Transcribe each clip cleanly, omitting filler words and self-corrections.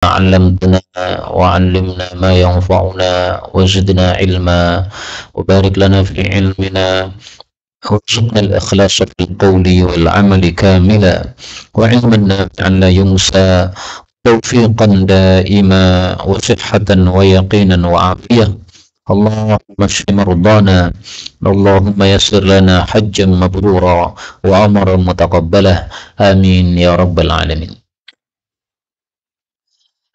علمتنا وعلمنا ما ينفعنا وزدنا علما وبارك لنا في علمنا وارزقنا الإخلاص في القول والعمل كاملا وعلما نافعا لا ينسى توفيقا دائما وصحة ويقينا وعافية. اللهم اشف مرضانا، اللهم يسر لنا حجا مبرورا وعمرا متقبلا، آمين يا رب العالمين.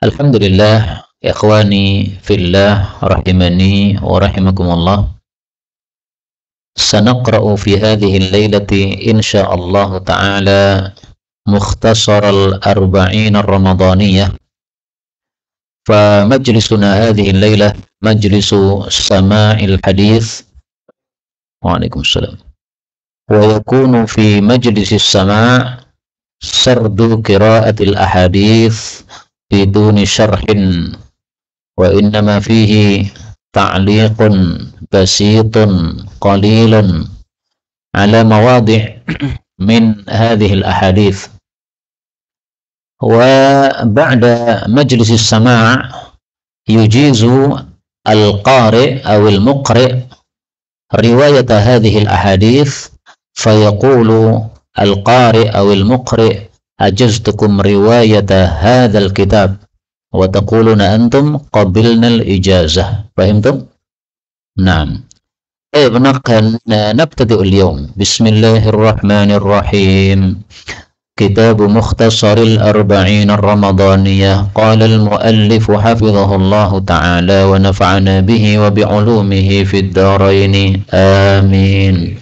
Alhamdulillah, ikhwani fillah rahimani wa rahimakumullah. Sanaqra'u fi hadhihi al-lailati insyaallah ta'ala mukhtasar al-arba'in ar-ramadaniyah. Fa majlisuna hadhihi al-lailah majlisu sama'il hadith. Waalaikumsalam. Wa yakunu fi majlis as-sama' sardu qira'atil ahadith بدون شرح وإنما فيه تعليق بسيط قليل على مواضع من هذه الأحاديث. وبعد مجلس السماع يجيز القارئ أو المقرئ رواية هذه الأحاديث فيقول القارئ أو المقرئ أجزتكم رواية هذا الكتاب وتقولون أنتم قبلنا الإجازة. فهمتم؟ نعم. نبتدئ اليوم. بسم الله الرحمن الرحيم. كتاب مختصر الأربعين الرمضانية. قال المؤلف حفظه الله تعالى ونفعنا به وبعلومه في الدارين آمين.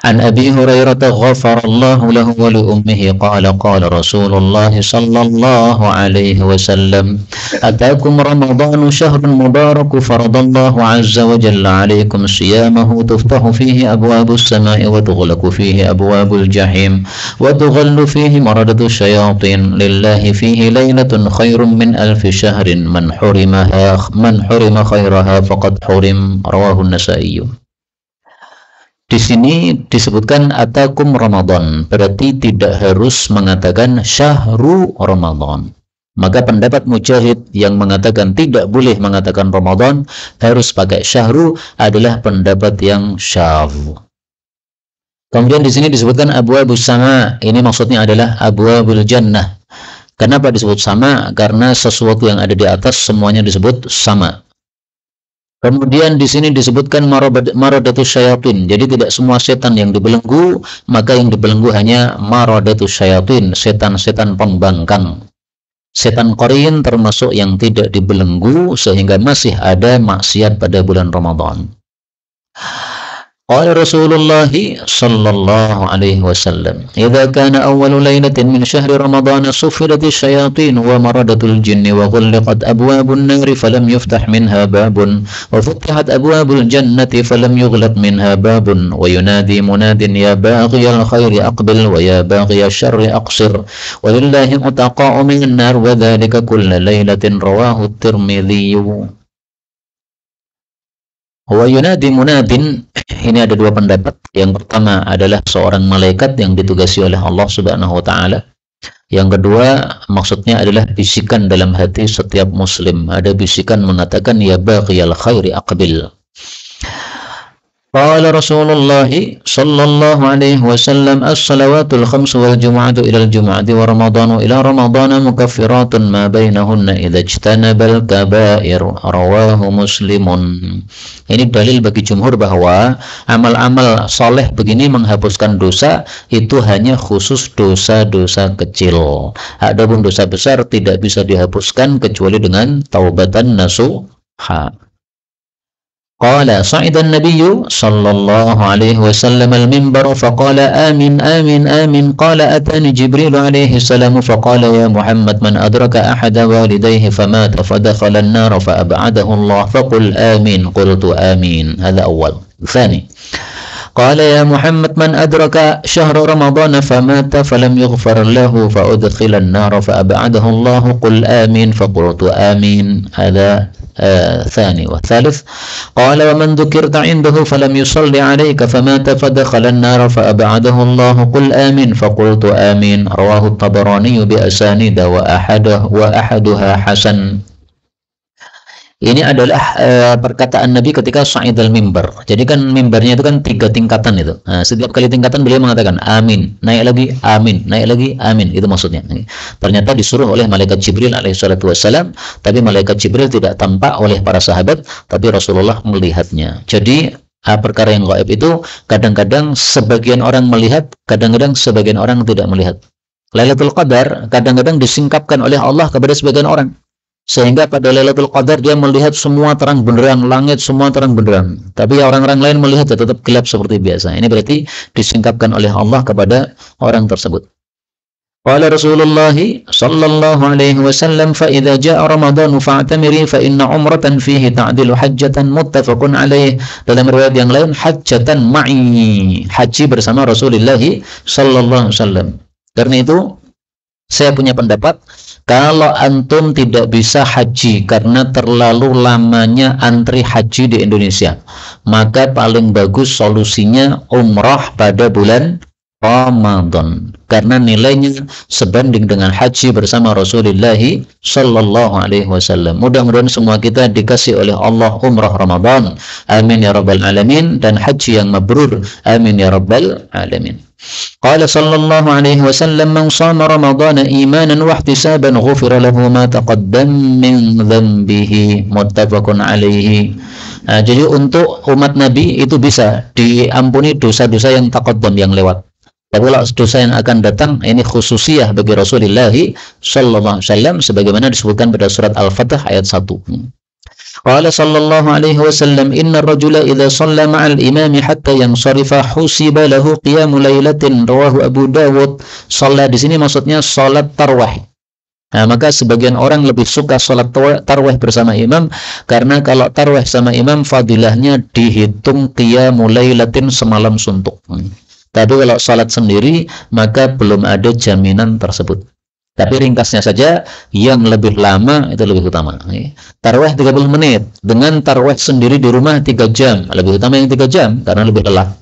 عن أبي هريرة غفر الله له ولأمه قال قال رسول الله صلى الله عليه وسلم أتاكم رمضان شهر مبارك فرض الله عز وجل عليكم صيامه تفتح فيه أبواب السماء وتغلق فيه أبواب الجحيم وتغل فيه مردة الشياطين لله فيه ليلة خير من 1000 شهر من حرم خيرها فقد حرم. رواه النسائي. Di sini disebutkan atakum Ramadan, berarti tidak harus mengatakan syahru Ramadan. Maka pendapat Mujahid yang mengatakan tidak boleh mengatakan Ramadan, harus pakai syahru adalah pendapat yang syadz. Kemudian di sini disebutkan abwabus sama, ini maksudnya adalah abwabul jannah. Kenapa disebut sama? Karena sesuatu yang ada di atas semuanya disebut sama. Kemudian di sini disebutkan maradatus syayatin. Jadi tidak semua setan yang dibelenggu, maka yang dibelenggu hanya maradatus syayatin, setan-setan pembangkang. Setan qarin termasuk yang tidak dibelenggu sehingga masih ada maksiat pada bulan Ramadan. Qala Rasulullah sallallahu alaihi wasallam, "Idza kana awwalu lailatin min syahri Ramadan suffidatis syayatin wa maradatul jinni wa ghulqat abwabun nari falam yuftah minha babun wa futihat abwabul jannati falam yughlaq minha babun wa yunadi munadin ya baghiyal khairi aqbil wa ya baghiyasy syarri aqsir wa lillahi mutaqa'u minan nar wa dzalika kullu lailatin." Rawahu at-Tirmidzi. Wa yunadi munadin, ini ada dua pendapat. Yang pertama adalah seorang malaikat yang ditugasi oleh Allah Subhanahu wa taala. Yang kedua maksudnya adalah bisikan dalam hati setiap muslim. Ada bisikan mengatakan ya baghiyal khairi aqbil. Qala Rasulullah sallallahu alaihi wasallam as-salawatul khams wal jumu'atu ila al-jumu'ati wa ramadhanu ila ramadhana mukaffiratun ma bainahunna idza ijtanabal kaba'ir. Rawahu Muslimun. Ini dalil bagi jumhur bahwa amal-amal soleh begini menghapuskan dosa itu hanya khusus dosa-dosa kecil. Adapun dosa besar tidak bisa dihapuskan kecuali dengan taubatan nasuha. Qala sa'ida an-nabiyyu sallallahu alaihi wasallam al-minbar faqala amin amin amin. Qala atani Jibril alaihi salam faqala ya Muhammad man adraka ahada walidayhi famata fadakhala an-nar fa'ab'adahu Allah faqul amin. Qultu amin. Hadha awwal. Thani قال يا محمد من أدرك شهر رمضان فمات فلم يغفر له فأدخل النار فأبعده الله قل آمين. فقلت آمين. هذا ثاني والثالث قال ومن ذكرت عنده فلم يصلي عليك فمات فدخل النار فأبعده الله قل آمين فقلت آمين رواه الطبراني بأسانيد وأحدها حسن. Ini adalah perkataan Nabi ketika Sa'id al-Mimbar. Jadi kan mimbarnya itu kan 3 tingkatan itu. Nah, setiap kali tingkatan beliau mengatakan amin, naik lagi amin, naik lagi amin. Itu maksudnya. Ternyata disuruh oleh malaikat Jibril alaihissalatu wassalam, tapi malaikat Jibril tidak tampak oleh para sahabat, tapi Rasulullah melihatnya. Jadi perkara yang gaib itu kadang-kadang sebagian orang melihat, kadang-kadang sebagian orang tidak melihat. Lailatul Qadar kadang-kadang disingkapkan oleh Allah kepada sebagian orang. Sehingga pada Lailatul Qadar dia melihat semua terang benderang, langit semua terang benderang. Tapi orang-orang lain melihat tetap gelap seperti biasa. Ini berarti disingkapkan oleh Allah kepada orang tersebut. Qala Rasulullah sallallahu alaihi wasallam fa idza jaa Ramadan fa'tamiri fa inna umratan fihi ta'dilu hajjatan muttafaqun alaih. Dalam riwayat yang lain hajjatan ma'i, haji bersama Rasulullah sallallahu alaihi wasallam. Karena itu saya punya pendapat, kalau antum tidak bisa haji karena terlalu lamanya antri haji di Indonesia, maka paling bagus solusinya umrah pada bulan Ramadan, karena nilainya sebanding dengan haji bersama Rasulullah sallallahu alaihi wasallam. Mudah-mudahan semua kita dikasih oleh Allah umrah Ramadan, amin ya rabbal alamin, dan haji yang mabrur, amin ya rabbal alamin. Qala sallallahu alaihi wasallam man shama ramadhana imanan wa ihtisaban ghufira lahu ma taqaddam min dhanbihi, muttafaqun alaihi. Jadi untuk umat Nabi itu bisa diampuni dosa-dosa yang taqaddam, yang lewat. Tapi kalau dosa yang akan datang, ini khususiyah bagi Rasulullah sallallahu alaihi wasallam sebagaimana disebutkan pada surat Al-Fatih ayat 1. Qala sallallahu alaihi wasallam inna ar-rajula idza shalla ma'al imami hatta yansarifa husiba lahu qiyamu lailatin, rawahu Abu Dawud. Salat di sini maksudnya salat tarawih. Nah, maka sebagian orang lebih suka salat tarawih bersama imam, karena kalau tarawih sama imam fadilahnya dihitung qiyamu lailatin, semalam suntuk. Tapi kalau salat sendiri maka belum ada jaminan tersebut. Tapi ringkasnya saja, yang lebih lama itu lebih utama. Tarawih 30 menit dengan tarawih sendiri di rumah 3 jam, lebih utama yang 3 jam karena lebih lelah.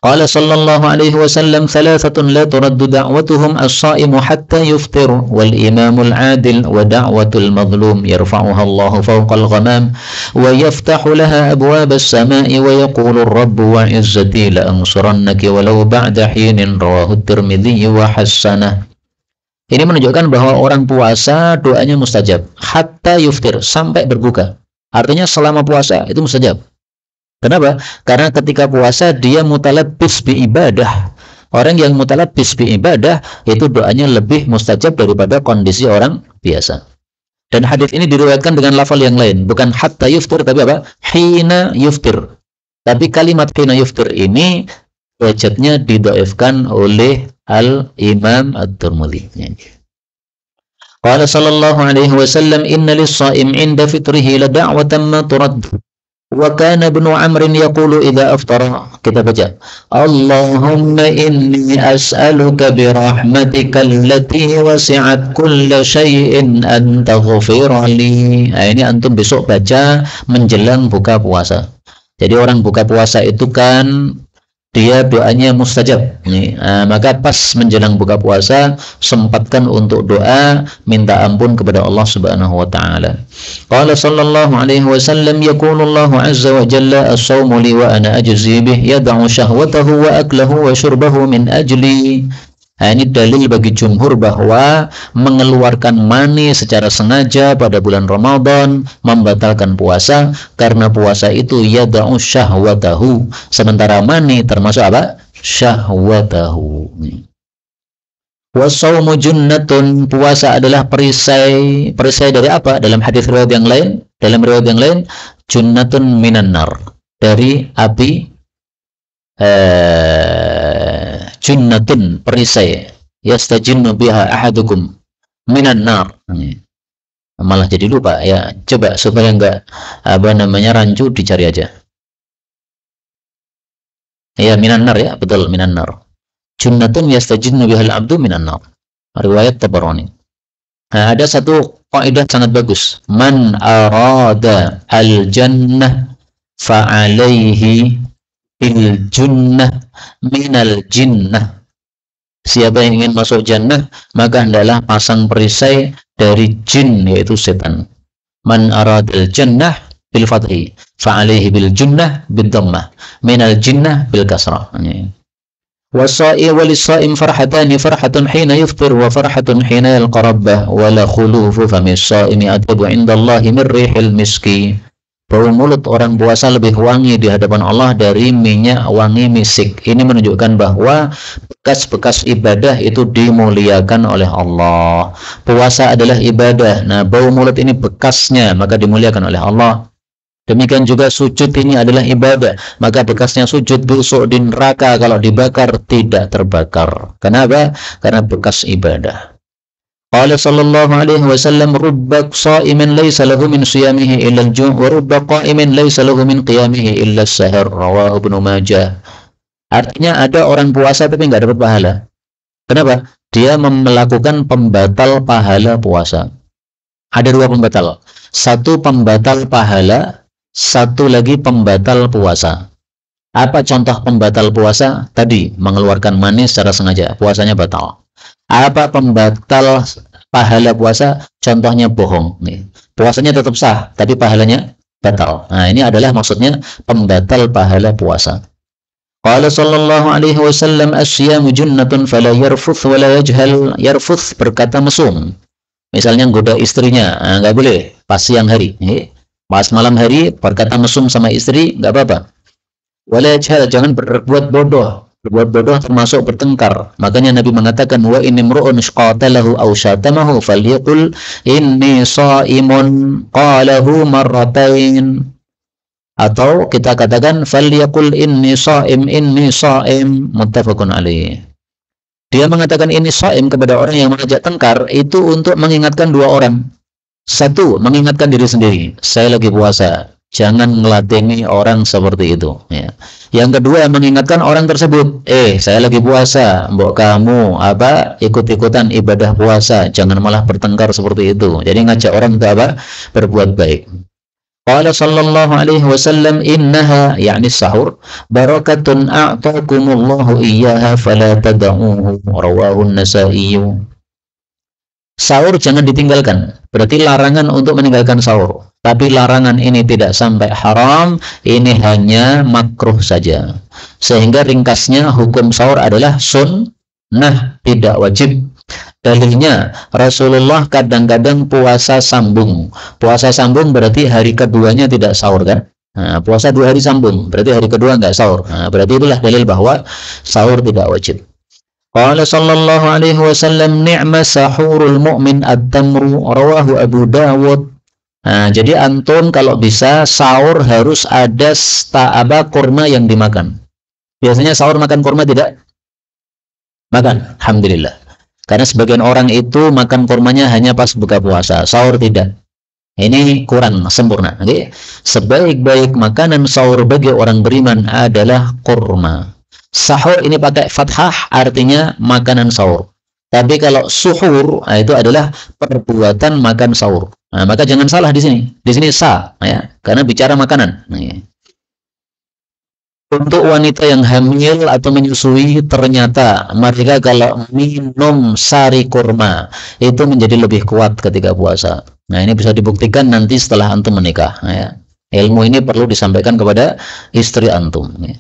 Qala sallallahu alaihi wasallam thalathatun la turaddu da'watuhum as-sha'imu hatta yuftir wal imamul 'adil wa da'watul madhlum yarfa'uha Allahu fawqal ghamam wa yaftahu laha abwab as-sama'i wa yaqulu ar-rabbu wa 'izzati la ansurannaki walau ba'da hinin, rawahu at-Tirmidzi wa hasanah. Ini menunjukkan bahwa orang puasa doanya mustajab hatta yuftir, sampai berbuka. Artinya selama puasa itu mustajab. Kenapa? Karena ketika puasa dia mutalabbis bi ibadah. Orang yang mutalabbis bi ibadah itu doanya lebih mustajab daripada kondisi orang biasa. Dan hadis ini diriwayatkan dengan lafal yang lain, bukan hatta yuftir tapi apa? Hina yuftir. Tapi kalimat hina yuftir ini derajatnya didhaifkan oleh Al-Imam At-Tirmidzi. Qala sallallahu alaihi wasallam inna lis-sha'im 'inda fitrihi la da'watan ma turad. Wa kana Ibnu Amr yaqulu idza aftara. Kita baca. Allahumma inni as'aluka bi rahmatika allati wasi'at kulla syai'in an taghfir li. Ini antum besok baca menjelang buka puasa. Jadi orang buka puasa itu kan dia doanya mustajab. Maka pas menjelang buka puasa sempatkan untuk doa minta ampun kepada Allah Subhanahu wa taala. Qala sallallahu alaihi wasallam yaqulu Allah azza wa jalla as-shawmu li wa ana ajzi bih yad'u shahwatahu wa aklahu wa shurbahu min ajli. Ini dalil bagi jumhur bahwa mengeluarkan mani secara sengaja pada bulan Ramadan membatalkan puasa, karena puasa itu yada'u syahwatahu, sementara mani termasuk apa? Syahwatahu. Wasaumu junnatun, puasa adalah perisai. Perisai dari apa? Dalam hadis riwayat yang lain, junnatun minan nar, dari api. Junnatun, perisai, yastajinnu biha ahadukum minan nar. Malah jadi lupa ya, coba supaya enggak rancu, dicari aja ya, minan nar, ya betul, minan nar. Junnatun yastajinnu biha al-'abdu minan nar, riwayat Tabarani. Nah, ada satu kaidah sangat bagus. Man arada al-jannah fa'alaihi bil junnah minal jinnah. Siapa yang ingin masuk jannah, maka hendaklah pasang perisai dari jin, yaitu setan. Man aradal jannah bil fathi fa'alaihi bil junnah bid dhammah minal jinnah bil kasrah. Wasai walisaim farhatani farhatun hina yuftir wa farhatun hina yalqa rabbah wa la khulufu famis saimi adabu indallahi min rihil miski. Bau mulut orang puasa lebih wangi di hadapan Allah dari minyak wangi misik. Ini menunjukkan bahwa bekas-bekas ibadah itu dimuliakan oleh Allah. Puasa adalah ibadah. Nah, bau mulut ini bekasnya, maka dimuliakan oleh Allah. Demikian juga sujud ini adalah ibadah, maka bekasnya sujud busuk di neraka kalau dibakar tidak terbakar. Kenapa? Karena bekas ibadah. Qala sallallahu alaihi wasallam rubba sha'imin laysa lahu min siyamihi illa al-ju' wa rubba qa'imin laysa lahu min qiyamihi illa as-sahar, rawahu Ibnu Majah. Artinya ada orang puasa tapi enggak dapat pahala. Kenapa? Dia melakukan pembatal pahala puasa. Ada dua pembatal. Satu pembatal pahala, satu lagi pembatal puasa. Apa contoh pembatal puasa? Tadi mengeluarkan mani secara sengaja, puasanya batal. Apa pembatal pahala puasa? Contohnya bohong. Nih, puasanya tetap sah, tapi pahalanya batal. Nah, ini adalah maksudnya pembatal pahala puasa. Qala sallallahu alaihi wasallam as-siyamu junnatun fala yarfuth wala yajhal. Yarfuth berkata mesum. Misalnya goda istrinya, nggak boleh pas siang hari. Pas malam hari berkata mesum sama istri, nggak apa-apa. Wala yajhal, jangan berbuat bodoh. Berbuat bodoh termasuk bertengkar. Makanya Nabi mengatakan wa in imru'un qatalahu aw syatamahu falyaqul inni sha'imun qalahu marratain. Atau kita katakan falyaqul inni sha'im muttafaqun alaih. Dia mengatakan ini sha'im kepada orang yang mengajak tengkar itu untuk mengingatkan dua orang. Satu, mengingatkan diri sendiri, saya lagi puasa. Jangan melatini orang seperti itu, ya. Yang kedua, mengingatkan orang tersebut, saya lagi puasa, mbok kamu ikut-ikutan ibadah puasa, jangan malah bertengkar seperti itu. Jadi ngajak orang untuk berbuat baik. Qala sallallahu alaihi wasallam innaha yakni sahur barakatun a'taakumullahu iyyaha fala tad'uhu, rawahu an-Nasa'i. Sahur jangan ditinggalkan, berarti larangan untuk meninggalkan sahur. Tapi larangan ini tidak sampai haram, ini hanya makruh saja. Sehingga ringkasnya hukum sahur adalah sunnah, tidak wajib. Dalilnya Rasulullah kadang-kadang puasa sambung. Puasa sambung berarti hari keduanya tidak sahur kan? Nah, puasa 2 hari sambung, berarti hari kedua nggak sahur. Nah, berarti itulah dalil bahwa sahur tidak wajib. Qala sallallahu alaihi wasallam ni'ma sahurul mu'min ad-tamru, rawahu Abu Dawud. Nah, jadi antum kalau bisa sahur harus ada kurma yang dimakan. Biasanya sahur makan kurma tidak? Makan, alhamdulillah. Karena sebagian orang itu makan kurmanya hanya pas buka puasa, sahur tidak. Ini kurang sempurna. Okay? Sebaik-baik makanan sahur bagi orang beriman adalah kurma. Sahur ini pakai fathah artinya makanan sahur. Tapi kalau suhur itu adalah perbuatan makan sahur. Nah, maka jangan salah di sini. Di sini sah, ya, karena bicara makanan. Nah, untuk wanita yang hamil atau menyusui, ternyata mereka kalau minum sari kurma itu menjadi lebih kuat ketika puasa. Nah, ini bisa dibuktikan nanti setelah antum menikah. Ya. Ilmu ini perlu disampaikan kepada istri antum. Ya.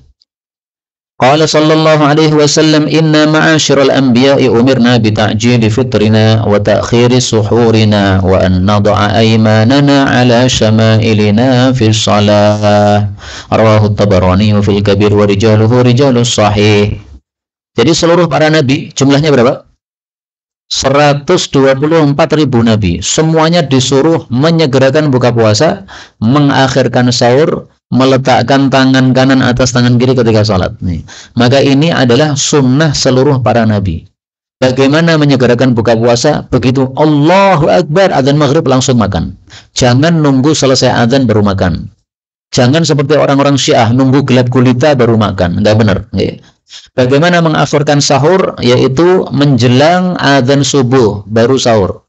Qala sallallahu alaihi wasallam inna ma'asyiral anbiya'i umirna bita'jili fitrina wa ta'khiri suhurina wa an nad'a aymanana ala syama'ilina fi shalah, rawahu Tabarani fil kabir wa rijaluhu rijalus sahih. Jadi seluruh para nabi jumlahnya berapa? 124.000 nabi, semuanya disuruh menyegerakan buka puasa, mengakhirkan sahur, meletakkan tangan kanan atas tangan kiri ketika sholat. Maka ini adalah sunnah seluruh para nabi. Bagaimana menyegerakan buka puasa? Begitu Allahu Akbar adzan maghrib langsung makan. Jangan nunggu selesai adzan baru makan. Jangan seperti orang-orang Syiah nunggu gelap gulita baru makan. Enggak benar. Bagaimana mengakhirkan sahur? Yaitu menjelang adzan subuh baru sahur.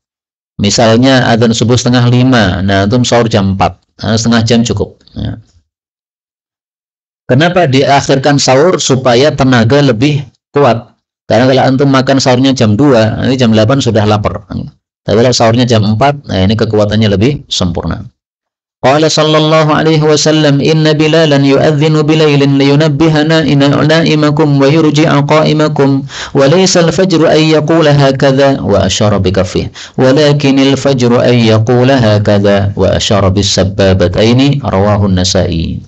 Misalnya adzan subuh 4:30, nah antum sahur jam 4, nah, setengah jam cukup. Ya. Kenapa diakhirkan sahur? Supaya tenaga lebih kuat. Karena kalau antum makan sahurnya jam 2, nanti jam 8 sudah lapar. Tapi kalau sahurnya jam 4, nah ini kekuatannya lebih sempurna. Qala sallallahu alaihi wasallam, inna bilalan yu'adhdhinu bilailin liyunabbihana na'imakum wa yurji'a qa'imakum wa laysa al-fajru an yaqula hakadha wa asyara bikaffih walakin al-fajru an yaqula hakadha wa asyara bis-sabbabataini, rawahu an-Nasa'i.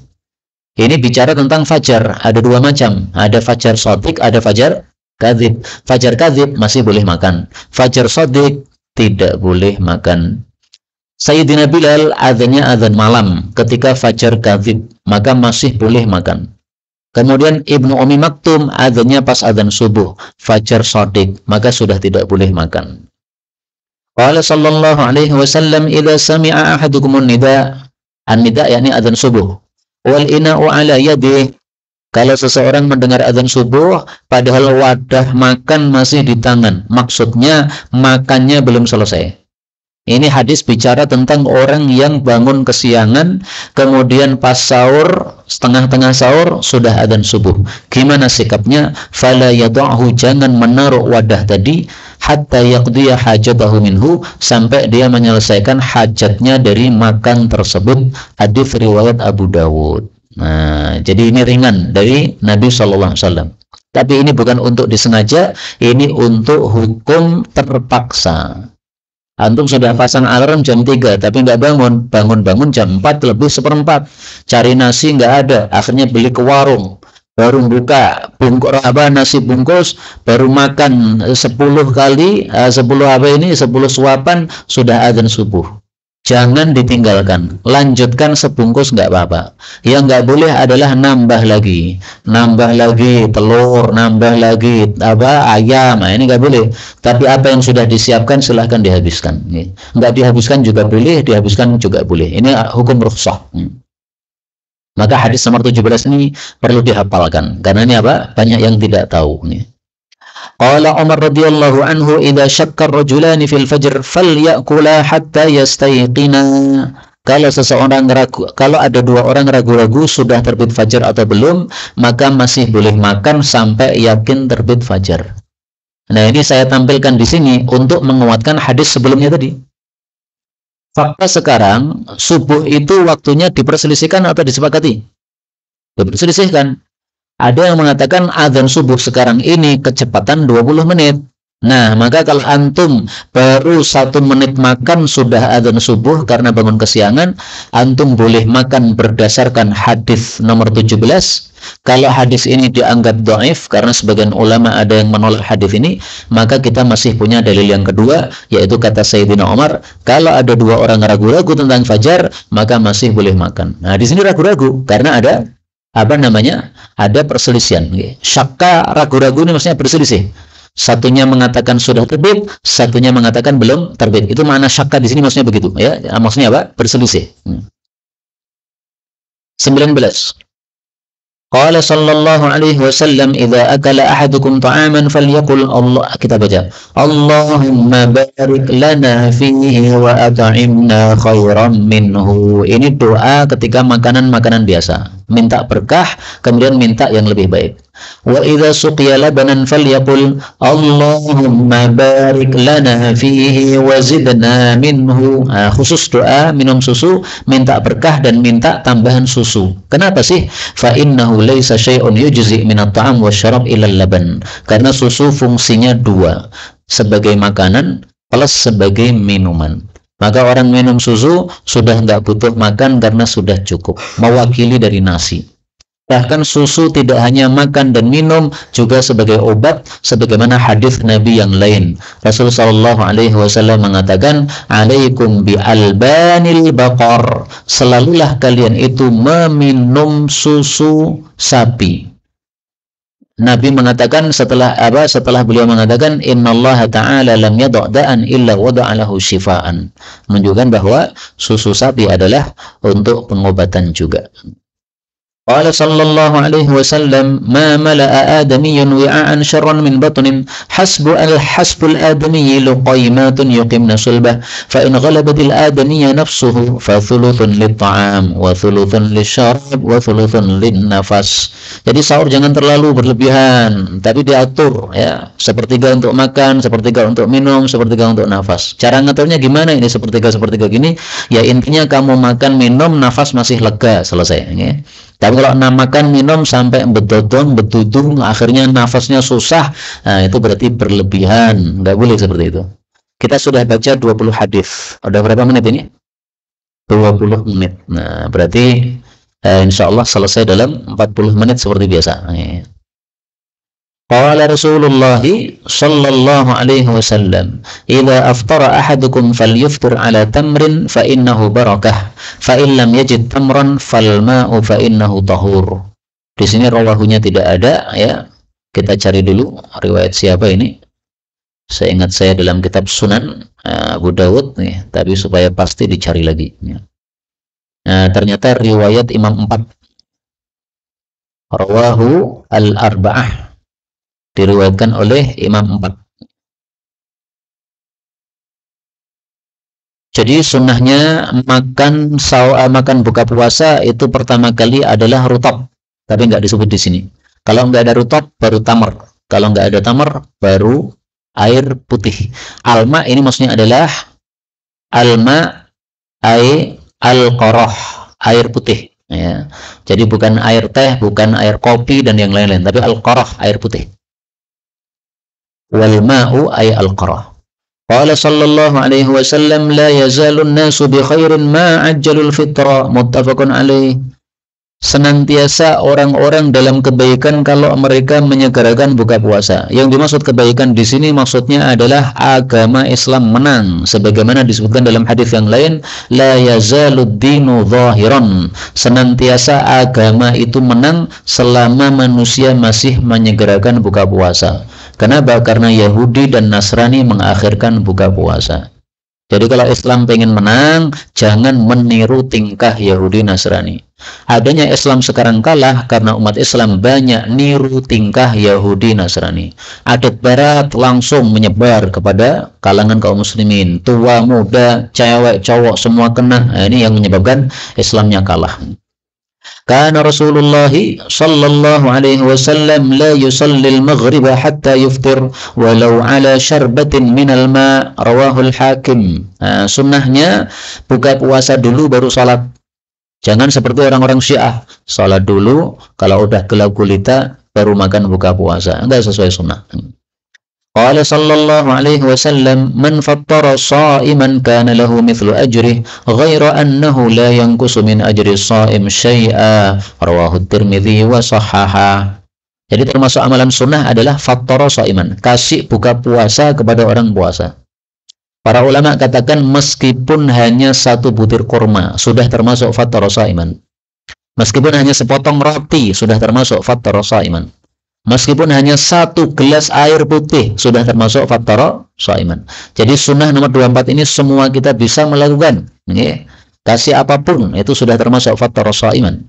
Ini bicara tentang fajar. Ada dua macam. Ada fajar shadiq, ada fajar kadzib. Fajar kadzib masih boleh makan. Fajar shadiq tidak boleh makan. Sayyidina Bilal adzannya adzan malam. Ketika fajar kadzib, maka masih boleh makan. Kemudian Ibnu Ummi Maktum adzannya pas adzan subuh, fajar shadiq, maka sudah tidak boleh makan. Qala sallallahu alaihi wasallam, idza sami'a ahadukumun nida, an-nida yakni adzan subuh, wal ina'u ala yadih. Kalau seseorang mendengar adzan subuh padahal wadah makan masih di tangan, maksudnya makannya belum selesai. Ini hadis bicara tentang orang yang bangun kesiangan, kemudian pas sahur, setengah-tengah sahur sudah adzan subuh. Gimana sikapnya? Fala yad'ahu, jangan menaruh wadah tadi hatta yaqdiya hajatahu minhu, sampai dia menyelesaikan hajatnya dari makan tersebut. Hadis riwayat Abu Dawud. Nah, jadi ini ringan dari Nabi SAW. Tapi ini bukan untuk disengaja, ini untuk hukum terpaksa. Antum sudah pasang alarm jam 3 tapi nggak bangun, bangun-bangun jam 4 lebih seperempat, cari nasi nggak ada, akhirnya beli ke warung, baru buka bungkus nasi bungkus, baru makan 10 kali, 10 suapan, sudah adzan subuh. Jangan ditinggalkan, lanjutkan sebungkus nggak apa-apa. Yang nggak boleh adalah nambah lagi telur, nambah lagi ayam. Nah, ini nggak boleh. Tapi apa yang sudah disiapkan silahkan dihabiskan. Nggak dihabiskan juga boleh, dihabiskan juga boleh. Ini hukum rukhsah. Maka hadis nomor 17 ini perlu dihafalkan, karena ini apa? Banyak yang tidak tahu. Qala Umar radhiyallahu anhu, idza syakka ar-rajulani fil fajr falyakula hatta yastayqina. Kalau seseorang ragu, kalau ada dua orang ragu-ragu sudah terbit fajar atau belum, maka masih boleh makan sampai yakin terbit fajar. Nah, ini saya tampilkan di sini untuk menguatkan hadis sebelumnya tadi. Fakta sekarang subuh itu waktunya diperselisihkan atau disepakati? Diperselisihkan. Ada yang mengatakan adzan subuh sekarang ini kecepatan 20 menit. Nah, maka kalau antum baru 1 menit makan sudah adzan subuh karena bangun kesiangan, antum boleh makan berdasarkan hadis nomor 17. Kalau hadis ini dianggap dhaif karena sebagian ulama ada yang menolak hadis ini, maka kita masih punya dalil yang kedua, yaitu kata Sayyidina Umar, kalau ada dua orang ragu-ragu tentang fajar, maka masih boleh makan. Nah, di sini ragu-ragu karena ada ada perselisihan. Syakka, ragu-ragu ini maksudnya berselisih. Satunya mengatakan sudah terbit, satunya mengatakan belum terbit. Itu makna syakka di sini maksudnya begitu, ya. Maksudnya apa? Berselisih. 19. Qala sallallahu alaihi wasallam, idza akala ahadukum ta'aman falyaqul Allah, kita baca, Allahumma barik lana fihi wa at'imna khairan minhu. Ini doa ketika makanan-makanan biasa, minta berkah kemudian minta yang lebih baik. Wa idza suqiya labanan falyaqul Allahumma barik lana fihi wa zidna minhu. Khusus doa minum susu, minta berkah dan minta tambahan susu. Kenapa sih? Fa innahu laisa syai'un yujzi min at-ta'am wasyarab ila al-laban. Karena susu fungsinya dua, sebagai makanan plus sebagai minuman. Maka orang minum susu sudah tidak butuh makan karena sudah cukup, mewakili dari nasi. Bahkan susu tidak hanya makan dan minum, juga sebagai obat, sebagaimana hadis Nabi yang lain. Rasulullah SAW mengatakan, alaikum bi albanil baqar, selalulah kalian itu meminum susu sapi. Nabi mengatakan setelah beliau mengatakan, innallaha ta'ala lam yada' da'an illa wada'a lahu syifaan, menunjukkan bahwa susu sapi adalah untuk pengobatan juga. Qala sallallahu alaihi wasallam, "Ma mala'a adamiyyun wi'a'an syarran min batnin, hasbul adamiyyi luqaymatun yuqimna sulbah, fa in ghalabatil adamiyya nafsuhu fa thuluthun lit-ta'am wa thuluthun lisyarab wa thuluthun lin-nafas." Jadi sahur jangan terlalu berlebihan, tapi diatur ya, sepertiga untuk makan, sepertiga untuk minum, sepertiga untuk nafas. Cara ngaturnya gimana ini sepertiga gini? Ya intinya kamu makan, minum, nafas masih lega, selesai ya. Tapi kalau makan minum sampai bedudung, akhirnya nafasnya susah, nah itu berarti berlebihan, nggak boleh seperti itu. Kita sudah baca 20 hadis. Udah berapa menit ini? 20 menit. Nah, berarti insya Allah selesai dalam 40 menit seperti biasa. Qala Rasulullah sallallahu alaihi wasallam, "Idza aftara ahadukum falyuftir ala tamrin fa innahu barakah, fa in lam yajid tamran fal ma'u fa innahu tahur." Di sini rawahunya tidak ada ya. Kita cari dulu riwayat siapa ini. Seingat saya dalam kitab Sunan Abu Dawud nih, tapi supaya pasti dicari lagi ya. Ternyata riwayat Imam 4. Rawahu al-arba'ah, diriwayatkan oleh Imam 4. Jadi sunnahnya makan buka puasa itu pertama kali adalah rutab, tapi nggak disebut di sini. Kalau nggak ada rutab baru tamar. Kalau nggak ada tamar baru air putih. Alma ini maksudnya adalah alma al-qarah, air putih. Ya. Jadi bukan air teh, bukan air kopi dan yang lain-lain, tapi al-qarah, air putih. Wal ma'u ay al-qarah. Qala sallallahu alaihi wasallam, la yazalun nasu bi khairin ma ajjalul fitra, muttafaqun alaih. Senantiasa orang-orang dalam kebaikan kalau mereka menyegerakan buka puasa. Yang dimaksud kebaikan di sini maksudnya adalah agama Islam menang, sebagaimana disebutkan dalam hadis yang lain, la yazalud dinu zahiran. Senantiasa agama itu menang selama manusia masih menyegerakan buka puasa. Kenapa? Karena Yahudi dan Nasrani mengakhirkan buka puasa. Jadi kalau Islam pengen menang, jangan meniru tingkah Yahudi Nasrani. Adanya Islam sekarang kalah karena umat Islam banyak niru tingkah Yahudi Nasrani. Adat Barat langsung menyebar kepada kalangan kaum muslimin. Tua, muda, cewek, cowok, semua kena. Nah, ini yang menyebabkan Islamnya kalah. Kana Rasulullah sallallahu alaihi wasallam la yusallil maghrib hatta yuftir walau ala syarbatin minal ma, rawahul Hakim. Sunnahnya buka puasa dulu baru salat. Jangan seperti orang-orang Syiah, salat dulu, kalau udah gelap gulita baru makan buka puasa. Enggak sesuai sunnah. Qala sallallahu alaihi wasallam, "Man fattara sha'iman kana lahu mithlu ajrih, ghaira annahu la yanqusu min ajri shaim syai'a." Rawahu Tirmidzi wa shahaha. Jadi termasuk amalan sunnah adalah fattara sha'iman, kasih buka puasa kepada orang puasa. Para ulama katakan meskipun hanya satu butir kurma sudah termasuk fattara sha'iman. Meskipun hanya sepotong roti sudah termasuk fattara sha'iman. Meskipun hanya satu gelas air putih sudah termasuk fattara sha'iman. Jadi sunnah nomor 24 ini semua kita bisa melakukan. Kasih apapun itu sudah termasuk fattara sha'iman.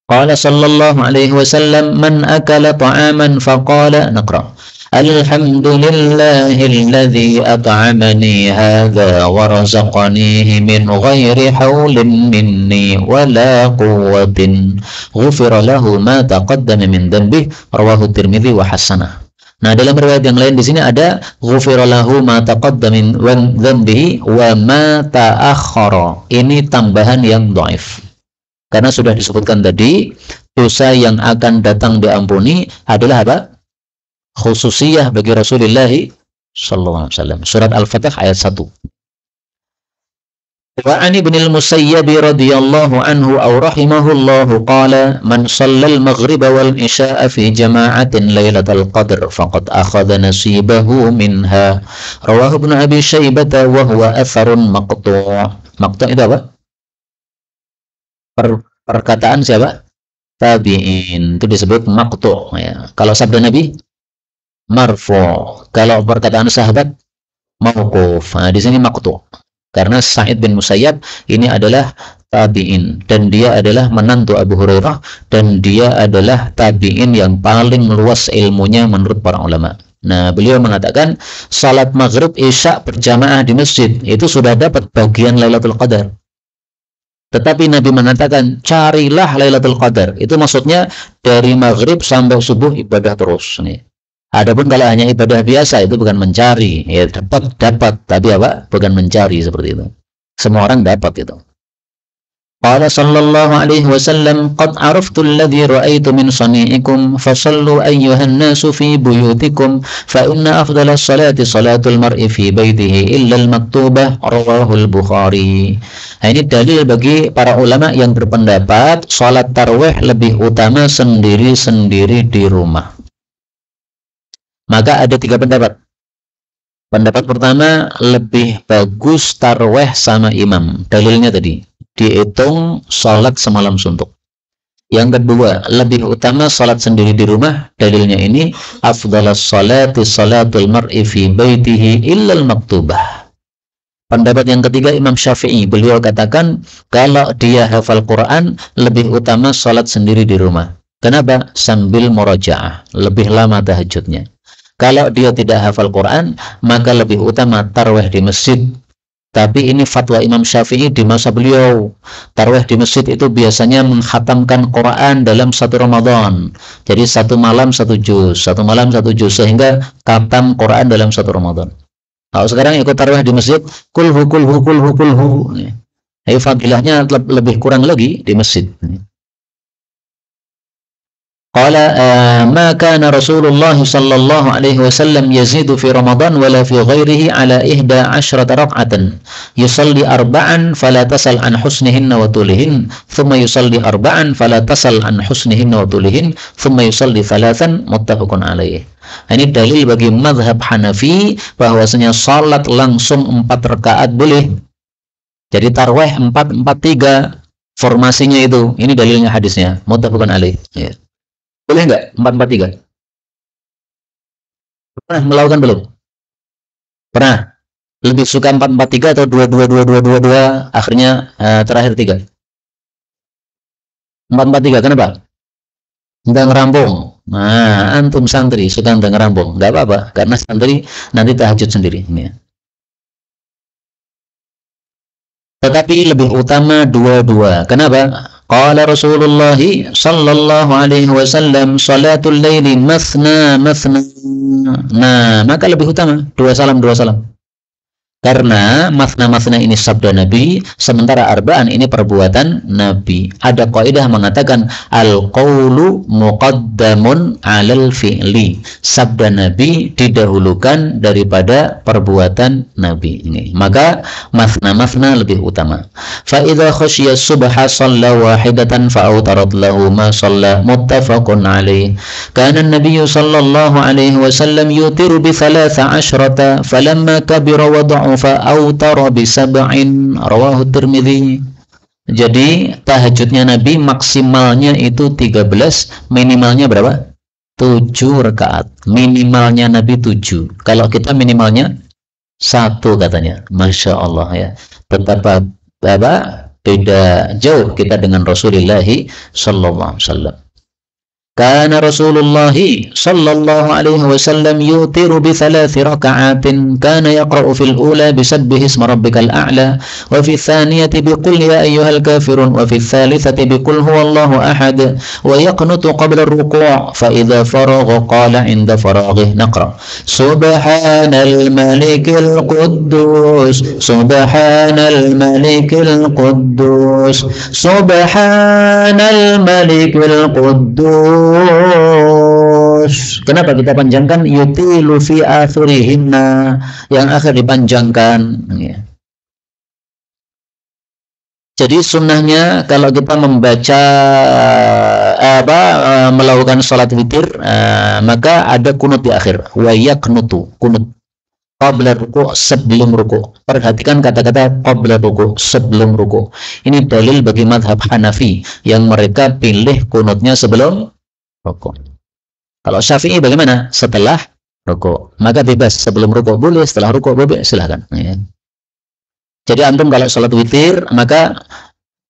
Qala sallallahu alaihi wasallam, "Man akala ta'aman faqala," naqra, "Alhamdulillahilladzi at'amani hadza wa razaqanihi min ghairi haulin minni wala quwwatin, ghufira lahu ma taqaddama min dhanbihi." Rawahu Tirmidzi wa hasanah. Nah, dalam riwayat yang lain di sini ada ghufira lahu ma taqaddama min dhanbihi wa ma ta'akhkhara. Ini tambahan yang dhaif. Karena sudah disebutkan tadi, dosa yang akan datang diampuni adalah apa? Khususiyah bagi Rasulullah sallallahu alaihi wasallam. Surat Al-Fatih ayat 1. Wa an Ibnul Musayyib radhiyallahu anhu aw rahimahullahu qala, "Man shallal maghriba wal isya'a fi jama'atin lailatul qadr faqad akhadha nasibahu minha." Rawahu Ibnu Abi Syaibah wa huwa atharun maqtu'. Maqtu' itu apa? Perkataan siapa? Tabi'in. Itu disebut maqtu' ya. Kalau sabda Nabi marfu'. Kalau perkataan sahabat mauquf. Nah, di sini maqtu'. Karena Sa'id bin Musayyab ini adalah tabi'in, dan dia adalah menantu Abu Hurairah, dan dia adalah tabi'in yang paling luas ilmunya menurut para ulama. Nah, beliau mengatakan salat maghrib isya berjamaah di masjid itu sudah dapat bagian Lailatul Qadar. Tetapi Nabi mengatakan carilah Lailatul Qadar. Itu maksudnya dari maghrib sampai subuh ibadah terus nih. Adapun kalau hanya ibadah biasa itu bukan mencari, ya dapat, tapi apa? Bukan mencari seperti itu. Semua orang dapat itu. Qala sallallahu alaihi wasallam qad araftu alladhi ra'aitu min sani'ikum fasallu ayyuhan nasu fi buyutikum fa inna afdala salati salatul mar'i fi baitihi illa al-maktubah rawahul Bukhari. Nah, ini dalil bagi para ulama yang berpendapat salat tarawih lebih utama sendiri-sendiri di rumah. Maka ada 3 pendapat. Pendapat pertama, lebih bagus tarawih sama imam. Dalilnya tadi dihitung salat semalam suntuk. Yang kedua, lebih utama salat sendiri di rumah. Dalilnya ini afdhalus salati salatul mar'i fi baitihi illa al-maktubah. Pendapat yang ketiga Imam Syafi'i, beliau katakan kalau dia hafal Quran lebih utama salat sendiri di rumah. Kenapa? Sambil murajaah, lebih lama tahajudnya. Kalau dia tidak hafal Quran, maka lebih utama tarawih di masjid. Tapi ini fatwa Imam Syafi'i di masa beliau. Tarawih di masjid itu biasanya menghatamkan Quran dalam 1 Ramadan. Jadi 1 malam 1 juz, 1 malam 1 juz, sehingga khatam Quran dalam 1 Ramadan. Kalau sekarang ikut tarawih di masjid, kulhu. Fadilahnya lebih kurang lagi di masjid. Qala ma kana Rasulullah sallallahu alaihi wasallam yazidu fi Ramadan wala fi ghairihi ala 11 rak'atan yusalli 4 fala tasal an husnihinna wa tulihin thumma yusalli 4 fala tasal an husnihinna wa tulihin thumma yusalli 3 muttafaqun alaih. Ini dalil bagi mazhab Hanafi bahwasanya salat langsung 4 rakaat boleh. Jadi tarawih 4-4-3 formasinya itu. Ini dalilnya hadisnya muttafaqun alaih. Ya. Boleh enggak 4-4-3? Pernah melakukan belum? Pernah. Lebih suka 4-4-3 atau 2-2-2-2-2-2 akhirnya terakhir 3? 4-4-3 kenapa? Enggak ngerampung. Nah, antum santri suka enggak ngerampung. Enggak apa-apa karena santri nanti tahajud sendiri ya. Tetapi lebih utama 2-2. Kenapa? Qala Rasulullah sallallahu alaihi wasallam salatul laili mathna. Nah, maka lebih utama 2 salam. Karena mathna ini sabda Nabi, sementara arba'an ini perbuatan Nabi. Ada kaidah mengatakan al-qaulu muqaddamun 'alal fi'li. Sabda Nabi didahulukan daripada perbuatan Nabi ini. Maka mathna lebih utama. Fa idza khasyiya subha shalla wahidatan fa autarat lahu ma shalla muttafaqun alaih. Kana an-nabiy sallallahu alaihi wasallam yutiru bi 13 falamma kabira wada'a fa'autara bisab'in rawahu Tirmidzi. Jadi tahajudnya Nabi maksimalnya itu 13, minimalnya berapa? 7 rakaat. Minimalnya Nabi 7. Kalau kita minimalnya 1 katanya. Masya Allah ya. Betapa beda jauh kita dengan Rasulullah sallallahu alaihi wasallam. Kana Rasulullah sallallahu alaihi wasallam yutiru bi 3 raka'atin kana yaqra'u fil ula bi sabbihi isma rabbikal a'la wa fi thaniyati bi qul ya ayyuhal kafirun wa fi thalithati bi qul huwallahu ahad wa yaqnutu qabla ar-ruku' fa idza faragha qala 'inda faraghihi naqra subhanal malikil quddus subhanal malikil quddus subhanal malikil quddus. Kenapa kita panjangkan? Yutilu fi akhirihinna, yang akhir dipanjangkan ya. Jadi sunnahnya kalau kita membaca melakukan salat witir, maka ada kunut di akhir. Wa yaqnutu, kunut qabla ruku', sebelum ruku'. Perhatikan kata-kata qabla ruku', sebelum ruku'. Ini dalil bagi mazhab Hanafi yang mereka pilih kunutnya sebelum ruku'. Kalau Syafi'i bagaimana? Setelah ruku'. Maka bebas, sebelum ruku' boleh, setelah ruku' boleh, silahkan ya. Jadi antum kalau salat witir maka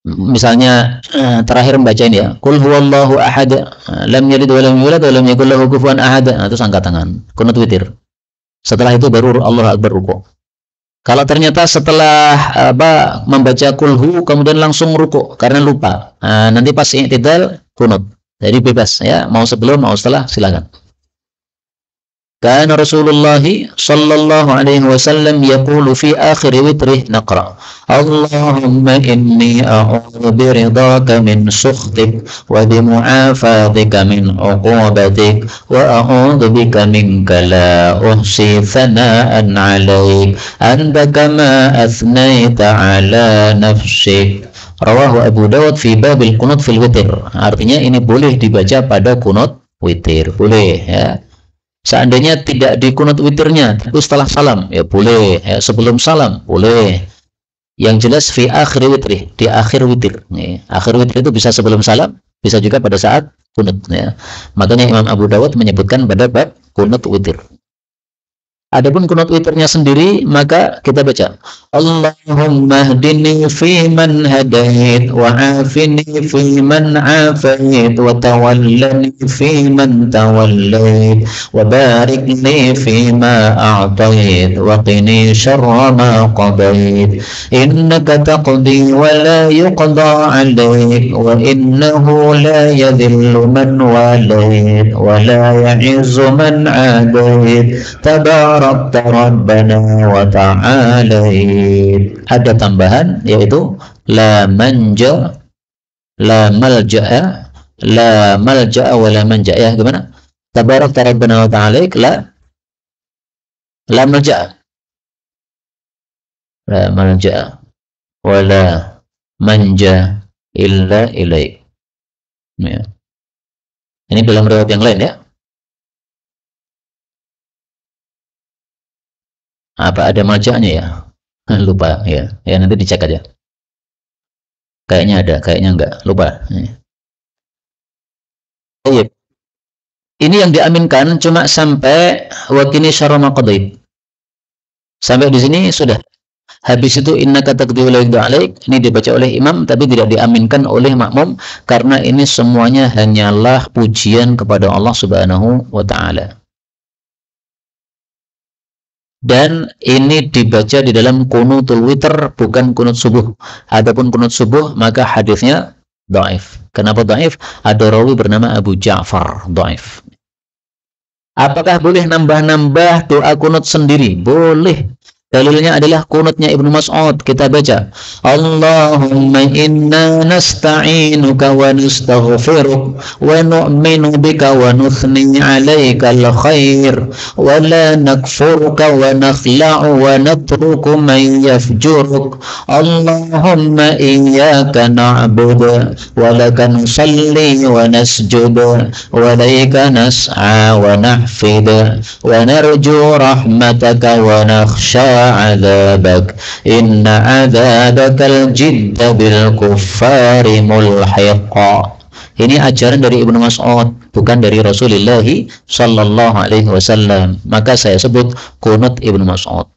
Misalnya terakhir membaca ini ya, Qul huwallahu ahad, lam yalid wa lam yulad wa lam yakul lahu kufuwan ahad. Nah, terus angkat tangan, kunut witir. Setelah itu baru Allah Akbar ruku. Kalau ternyata setelah membaca kulhu kemudian langsung ruku karena lupa, nanti pas i'tidal kunut. Jadi bebas ya, mau sebelum mau setelah silakan. كان رسول الله صلى الله عليه وسلم يقول في آخر وتره نقرأ اللهم إني أعوذ برضاك من سخطك وبمعافاتك من عقوبتك وأعوذ بك منك لا أحصي ثناء عليك أنت كما أثنيت على نفسك. Rawahu Abu Dawud fi babil kunut fil witir. Artinya ini boleh dibaca pada kunut witir, boleh ya. Seandainya tidak di kunut witirnya, itu setelah salam, ya boleh. Ya, sebelum salam, boleh. Yang jelas fi akhir witri, di akhir witir. Ya, akhir witir itu bisa sebelum salam, bisa juga pada saat kunut. Ya. Makanya Imam Abu Dawud menyebutkan pada bab kunut witir. Adapun kunut witirnya sendiri, maka kita baca Allahumma hdini fi man hadait wa afini fi man afait wa tawallani fi man tawallait wa barik li fi ma a'tait wa qini syarra ma qadait innaka taqdi wa la yuqda alaik wa innahu la yadhillu man walait wa la ya'izzu man adait tabarakta rabbana wa ta'alait. Ada tambahan yaitu la manja la malja'a la malja'a wa la manja'a. Gimana? Tabarakta rabbana wa ta'alaik la malja'a la malja'a wa la manja illa ilaik. Ya. Ini dalam riwayat yang lain ya. Apa ada malja'nya ya? Lupa ya. Ya nanti dicek aja. Kayaknya ada, kayaknya enggak. Lupa. Ya. Ini yang diaminkan cuma sampai wakini syarra ma qadait. Sampai di sini sudah. Habis itu innaka taqdi wa la yuqda alaik, ini dibaca oleh imam tapi tidak diaminkan oleh makmum karena ini semuanya hanyalah pujian kepada Allah Subhanahu wa taala. Dan ini dibaca di dalam kunutul witr, bukan kunut subuh. Adapun kunut subuh maka hadisnya dhaif. Kenapa dhaif? Ada rawi bernama Abu Ja'far, dhaif. Apakah boleh nambah-nambah doa kunut sendiri? Boleh. Dalilnya adalah kunutnya Ibnu Mas'ud. Kita baca Allahumma inna nasta'inuka wa nastaghfiruk wa nu'minu bika wa nuthni 'alaika al-khair wa la nakfuruka wa nakhla'u wa natruku man yafjuruk Allahumma iyyaka na'budu wa laka nusalli wa nasjudu wa laika nas'a wa nahfidu wa narju rahmataka wa nakhsha عذابك إن عذابك الجد بالكفار ملحق. Ini ajaran dari Ibnu Mas'ud, bukan dari Rasulullah sallallahu alaihi wasallam. Maka saya sebut kunut Ibnu Mas'ud.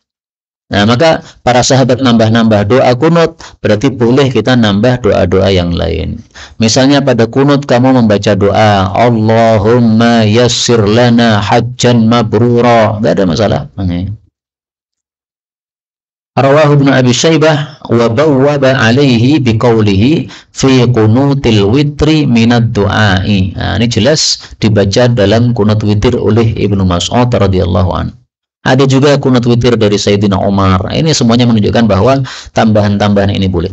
Nah, maka para sahabat nambah-nambah doa kunut, berarti boleh kita nambah doa-doa yang lain. Misalnya pada kunut kamu membaca doa Allahumma yassir lana hajjan mabrura, tidak ada masalah. Rawahu Ibnu Abi Syaibah wa bawwaba alaihi biqaulihi fi qunutil witri minad du'ai. Nah, ini jelas dibaca dalam kunut witir oleh Ibnu Mas'ud radhiyallahu anhu. Ada juga kunut witir dari Sayyidina Umar. Ini semuanya menunjukkan bahwa tambahan-tambahan ini boleh.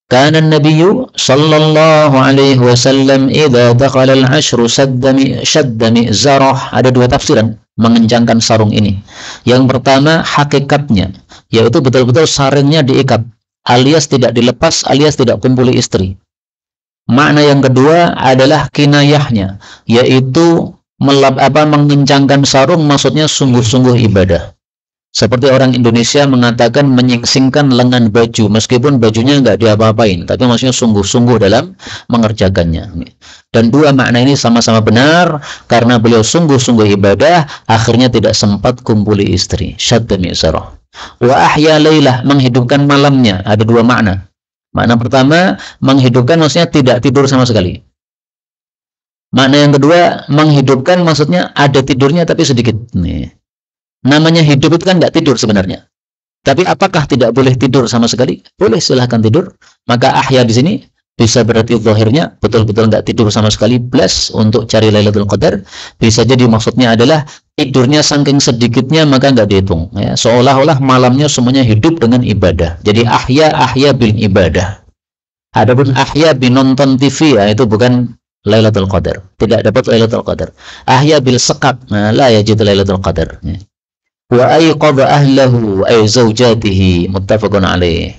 Kana an-nabiyyu sallallahu alaihi wasallam idza dakhala al-'ashru shadda mi'zarah. Ada dua tafsiran mengencangkan sarung ini. Yang pertama hakikatnya, yaitu betul-betul sarungnya diikat, alias tidak dilepas, alias tidak kumpuli istri. Makna yang kedua adalah kinayahnya, yaitu mengencangkan sarung, maksudnya sungguh-sungguh ibadah. Seperti orang Indonesia mengatakan menyingsingkan lengan baju, meskipun bajunya nggak diapa-apain, tapi maksudnya sungguh-sungguh dalam mengerjakannya. Dan dua makna ini sama-sama benar, karena beliau sungguh-sungguh ibadah, akhirnya tidak sempat kumpuli istri. Syadda mi'zarah. Wa ahya lailah, menghidupkan malamnya. Ada dua makna. Makna pertama, menghidupkan maksudnya tidak tidur sama sekali. Makna yang kedua, menghidupkan maksudnya ada tidurnya tapi sedikit. Nih. Namanya hidup itu kan nggak tidur sebenarnya. Tapi apakah tidak boleh tidur sama sekali? Boleh, silahkan tidur. Maka ahya di sini bisa berarti zahirnya betul-betul nggak tidur sama sekali, plus untuk cari Lailatul Qadar. Bisa jadi maksudnya adalah tidurnya saking sedikitnya maka nggak dihitung. Ya, seolah-olah malamnya semuanya hidup dengan ibadah. Jadi ahya bil ibadah. Adapun ahya bin nonton TV ya, itu bukan Lailatul Qadar. Tidak dapat Lailatul Qadar. Ahya bil sekak, nah, la yajid Lailatul Qadar. Ya. Wa ayqadha ahlahu ay zawjatihi muttafaqun alaih.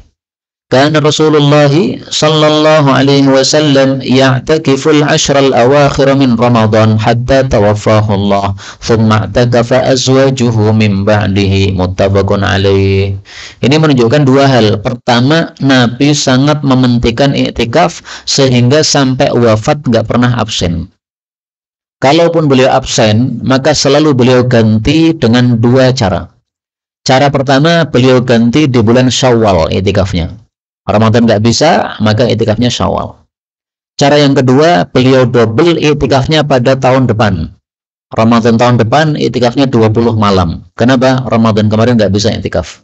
Kana Rasulullah sallallahu alaihi wasallam ya'takifu al-'ashra al-awakhir min Ramadan hatta tawaffahu Allah thumma i'takafa azwajuhu min ba'dihi muttafaqun alaih. Ini menunjukkan dua hal. Pertama, Nabi sangat mementingkan i'tikaf sehingga sampai wafat enggak pernah absen. Kalaupun beliau absen, maka selalu beliau ganti dengan dua cara. Cara pertama, beliau ganti di bulan Syawal i'tikafnya. Ramadan nggak bisa, maka i'tikafnya Syawal. Cara yang kedua, beliau double i'tikafnya pada tahun depan. Ramadan tahun depan i'tikafnya 20 malam. Kenapa? Ramadan kemarin nggak bisa i'tikaf.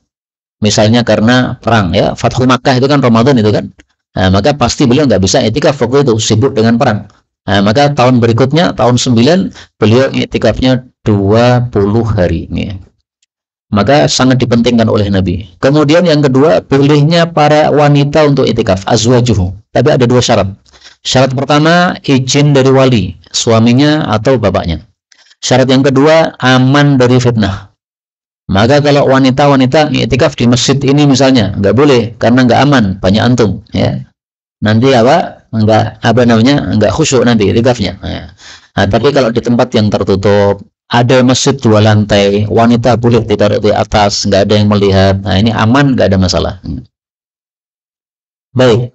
Misalnya karena perang ya, Fathul Makkah itu kan Ramadan itu kan. Nah, maka pasti beliau nggak bisa i'tikaf waktu itu, sibuk dengan perang. Nah, maka tahun berikutnya, tahun 9, beliau i'tikafnya 20 hari. Nih. Maka sangat dipentingkan oleh Nabi. Kemudian yang kedua, bolehnya para wanita untuk i'tikaf, azwajuhu. Tapi ada dua syarat. Syarat pertama, izin dari wali, suaminya atau bapaknya. Syarat yang kedua, aman dari fitnah. Maka kalau wanita-wanita i'tikaf di masjid ini misalnya, nggak boleh, karena nggak aman, banyak antum. Ya. Nanti nggak khusyuk nanti i'tikafnya. Ya. Nah, tapi kalau di tempat yang tertutup, ada masjid 2 lantai, wanita boleh ditaruh di atas, nggak ada yang melihat. Nah, ini aman, nggak ada masalah. Baik.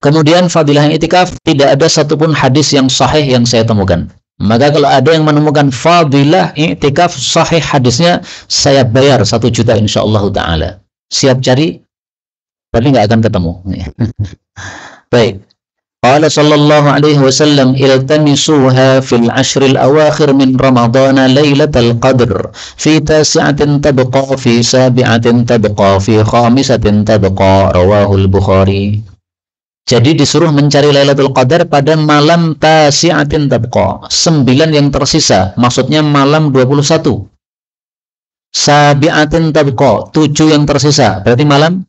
Kemudian fadilah i'tikaf, tidak ada satupun hadis yang sahih yang saya temukan. Maka kalau ada yang menemukan fadilah i'tikaf sahih hadisnya, saya bayar 1 juta insyaallah ta'ala. Siap cari? Tapi nggak akan ketemu. Baik. Qala sallallahu alaihi wasallam iltamisuha fil 'ashril awakhir min Ramadan lailatul qadr fi tasi'atin tabqa fi sabi'atin tabqa fi khamisatin tabqa rawahul Bukhari. Jadi disuruh mencari Lailatul Qadar pada malam tasi'atin tabqa, 9 yang tersisa, maksudnya malam 21. Sabi'atin tabqa, 7 yang tersisa, berarti malam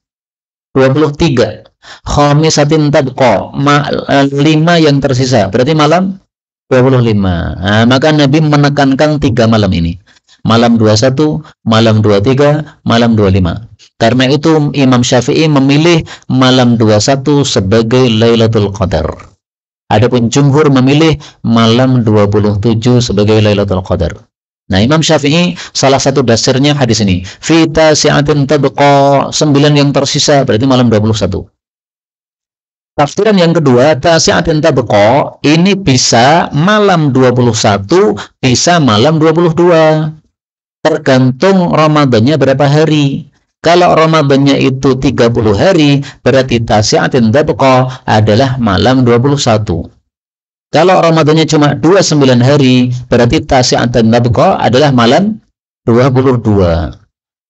23. Khamisatin tabqa, 5 yang tersisa, berarti malam 25. Nah, maka Nabi menekankan 3 malam ini. Malam 21, malam 23, malam 25. Karena itu Imam Syafi'i memilih malam 21 sebagai Lailatul Qadar. Adapun jumhur memilih malam 27 sebagai Lailatul Qadar. Nah, Imam Syafi'i salah satu dasarnya hadis ini. Fita si'atin tabqa, 9 yang tersisa, berarti malam 21. Tafsiran yang kedua, tasi'atin tabqa, ini bisa malam 21, bisa malam 22. Tergantung Ramadannya berapa hari. Kalau Ramadannya itu 30 hari, berarti tasi'atin tabqa adalah malam 21. Kalau Ramadannya cuma 29 hari, berarti tasi'atin tabqa adalah malam 22.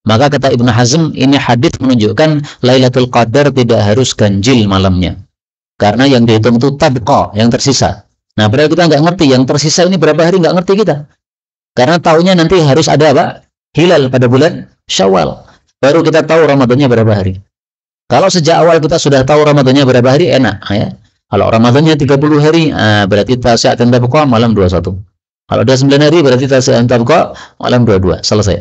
Maka kata Ibnu Hazm, ini hadis menunjukkan Lailatul Qadar tidak harus ganjil malamnya. Karena yang dihitung itu tabqa, yang tersisa. Nah, padahal kita nggak ngerti yang tersisa ini berapa hari, nggak ngerti kita. Karena tahunya nanti harus ada apa? Hilal pada bulan Syawal. Baru kita tahu Ramadannya berapa hari. Kalau sejak awal kita sudah tahu Ramadannya berapa hari, enak ya. Kalau Ramadannya 30 hari, berarti tasi'atin tabqa malam 21. Kalau ada 9 hari, berarti tasi'atin tabqa malam 22. Selesai.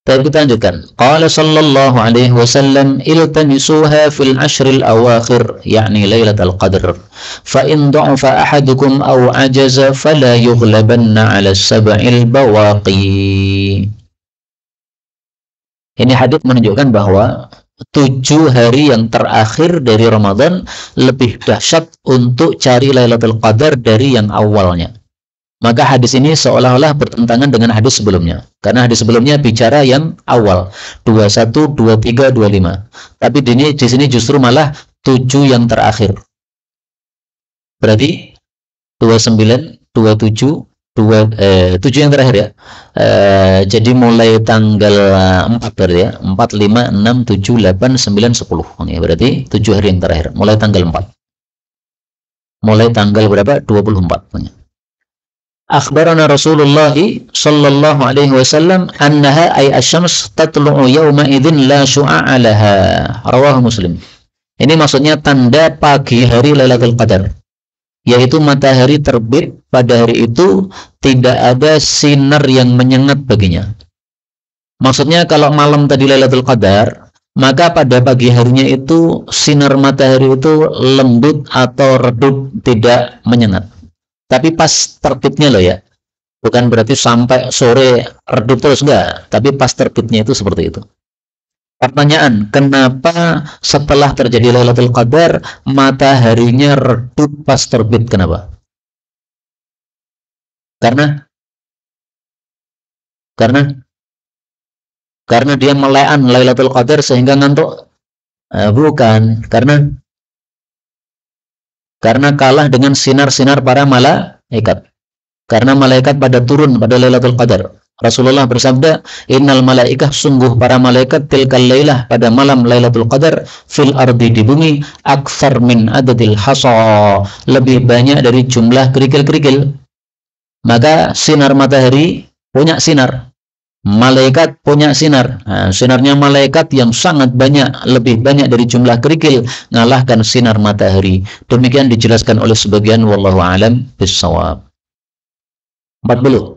Tapi kita lanjutkan. Qala sallallahu alaihi wasallam iltamisuha fil 'ashril awakhir, yakni Lailatul Qadar. Fa in dha'afa ahadukum aw ajaza fala yughlabanna 'ala as-sab'il bawaqi. Ini hadis menunjukkan bahwa 7 hari yang terakhir dari Ramadan lebih dahsyat untuk cari Lailatul Qadar dari yang awalnya. Maka hadis ini seolah-olah bertentangan dengan hadis sebelumnya. Karena hadis sebelumnya bicara yang awal, 21, 23, 25. Tapi di sini justru malah 7 yang terakhir. Berarti 29, 27, 7 yang terakhir ya. Jadi mulai tanggal 4 berarti ya. 4, 5, 6, 7, 8, 9, 10. Ini berarti 7 hari yang terakhir. Mulai tanggal 4. Mulai tanggal berapa? 24. Akhbarana Rasulullah sallallahu alaihi wasallam annaha ay asy-syams tatlu'u yawma idzin la syu'a 'alaha. Rawahu Muslim. Ini maksudnya tanda pagi hari Lailatul Qadar, yaitu matahari terbit pada hari itu tidak ada sinar yang menyengat baginya. Maksudnya kalau malam tadi Lailatul Qadar, maka pada pagi harinya itu sinar matahari itu lembut atau redup, tidak menyengat. Tapi pas terbitnya loh ya, bukan berarti sampai sore redup terus, enggak, tapi pas terbitnya itu seperti itu. Pertanyaan, kenapa setelah terjadi Lailatul Qadar mataharinya redup pas terbit? Kenapa? Karena karena dia melean Lailatul Qadar sehingga ngantuk? Bukan, karena kalah dengan sinar-sinar para malaikat. Karena malaikat pada turun pada Lailatul Qadar. Rasulullah bersabda, innal malaikah, sungguh para malaikat, tilkal lailah, pada malam Lailatul Qadar, fil ardi, di bumi, aktsar min adadil hasa, lebih banyak dari jumlah kerikil-kerikil. Maka sinar matahari punya sinar, malaikat punya sinar. Nah, sinarnya malaikat yang sangat banyak, lebih banyak dari jumlah kerikil, ngalahkan sinar matahari. Demikian dijelaskan oleh sebagian, wallahu alam bissawab. 40.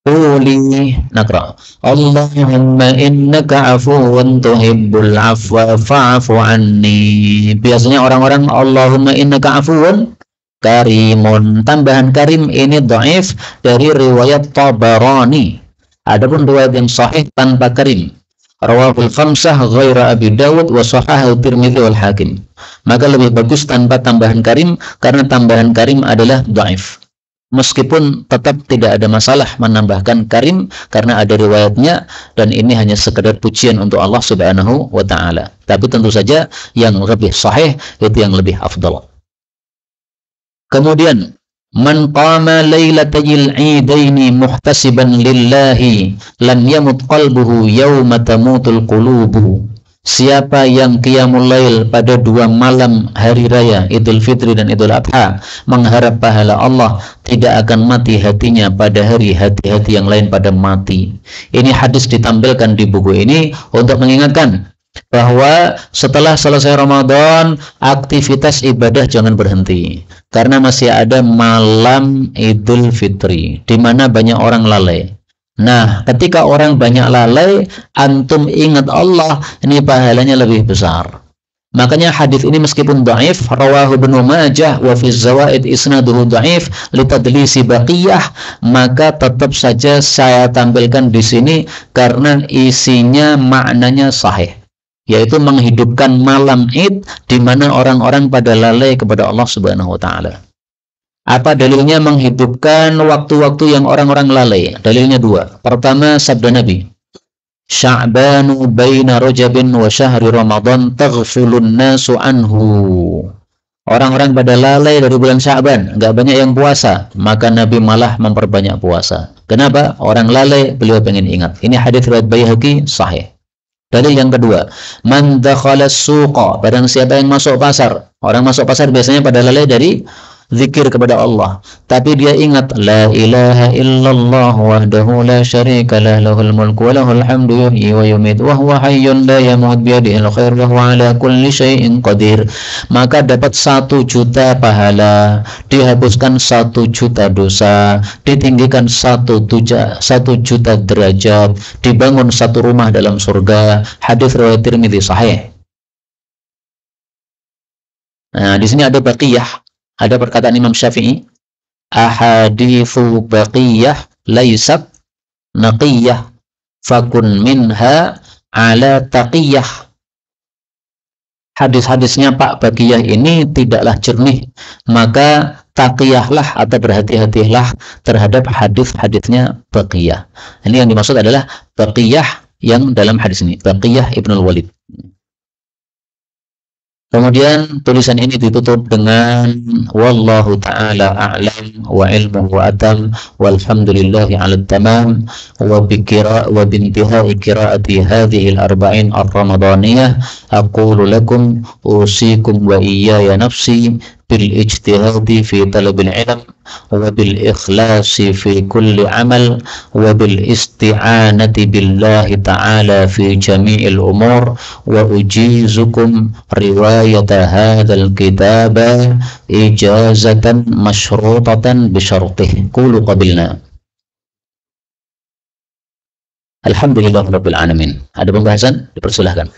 Quli nakra. Allahumma innaka afuwun tuhibbul afwa fa'fu anni. Biasanya orang-orang Allahumma innaka afuwun karimun. Tambahan karim ini dhaif dari riwayat Tabarani. Adapun riwayat yang sahih tanpa karim, rawahul khamsah ghaira Abi Dawud wa sahahahu Tirmidzi wal Hakim. Maka lebih bagus tanpa tambahan karim, karena tambahan karim adalah dhaif. Meskipun tetap tidak ada masalah menambahkan karim karena ada riwayatnya, dan ini hanya sekedar pujian untuk Allah Subhanahu wa taala. Tapi tentu saja yang lebih sahih itu yang lebih afdal. Kemudian, man qama lailatayil idaini muhtasiban lillahi lam yamut qalbuhu yawma tamutul qulubu. Siapa yang qiyamul lail pada 2 malam hari raya Idul Fitri dan Idul Adha mengharap pahala Allah, tidak akan mati hatinya pada hari hati-hati yang lain pada mati. Ini hadis ditampilkan di buku ini untuk mengingatkan bahwa setelah selesai Ramadan, aktivitas ibadah jangan berhenti, karena masih ada malam Idul Fitri di mana banyak orang lalai. Nah, ketika orang banyak lalai, antum ingat Allah, ini pahalanya lebih besar. Makanya hadis ini meskipun dhaif, rawahu Ibnu Majah wa fi zawaid isnaduhu dhaif li tadlisi baqiyah, maka tetap saja saya tampilkan di sini karena isinya maknanya sahih, yaitu menghidupkan malam Id di mana orang-orang pada lalai kepada Allah Subhanahu wa taala. Apa dalilnya menghidupkan waktu-waktu yang orang-orang lalai? Dalilnya 2. Pertama, sabda Nabi, Sya'banu baina Rajabin wa syahri Ramadan taghfulun nasu anhu. Orang-orang pada lalai dari bulan Sya'ban, enggak banyak yang puasa, maka Nabi malah memperbanyak puasa. Kenapa? Orang lalai, beliau pengen ingat. Ini hadis riwayat Baihaqi sahih. Dalil yang kedua, man dakhala as-suqa, barang siapa yang masuk pasar. Orang masuk pasar biasanya pada lalai dari zikir kepada Allah, tapi dia ingat la ilaha illallah wahdahu la syarika lah, lahul mulku wa lahul hamdu yuhyi wa yumiitu wa huwa hayyun la yamut bi yadihil khair wa huwa ala kulli syai'in qadir. Maka dapat 1 juta pahala, dihapuskan 1 juta dosa, ditinggikan 1 juta derajat, dibangun 1 rumah dalam surga. Hadis riwayat Tirmidzi sahih. Nah, di sini ada baqiyah. Ada perkataan Imam Syafi'i, ahadithu baqiyah laysat naqiyah fakun minha ala taqiyah. Hadis-hadisnya Pak Baqiyah ini tidaklah jernih, maka taqiyahlah atau berhati-hatilah terhadap hadis-hadisnya Baqiyah. Ini yang dimaksud adalah Baqiyah yang dalam hadis ini, Baqiyah Ibnul Walid. Kemudian tulisan ini ditutup dengan wallahu taala a'lam wa ilmuhu atam walhamdulillahi 'alal tamam wa bintihai qiraati hadhihi al-arba'in ar-ramadaniyah aqulu lakum usikum wa iyaya nafsi bil ijtihadi fi talabil ilm wa bil ikhlasi fi kulli amal wa bil isti'anati billahi ta'ala fi jami'il umur wa ujizukum riwayata hadzal kitaba ijazatan masyrutatan bi syartih qulu qabilna. Alhamdulillahirabbil alamin. Ada pembahasan? Dipersilahkan.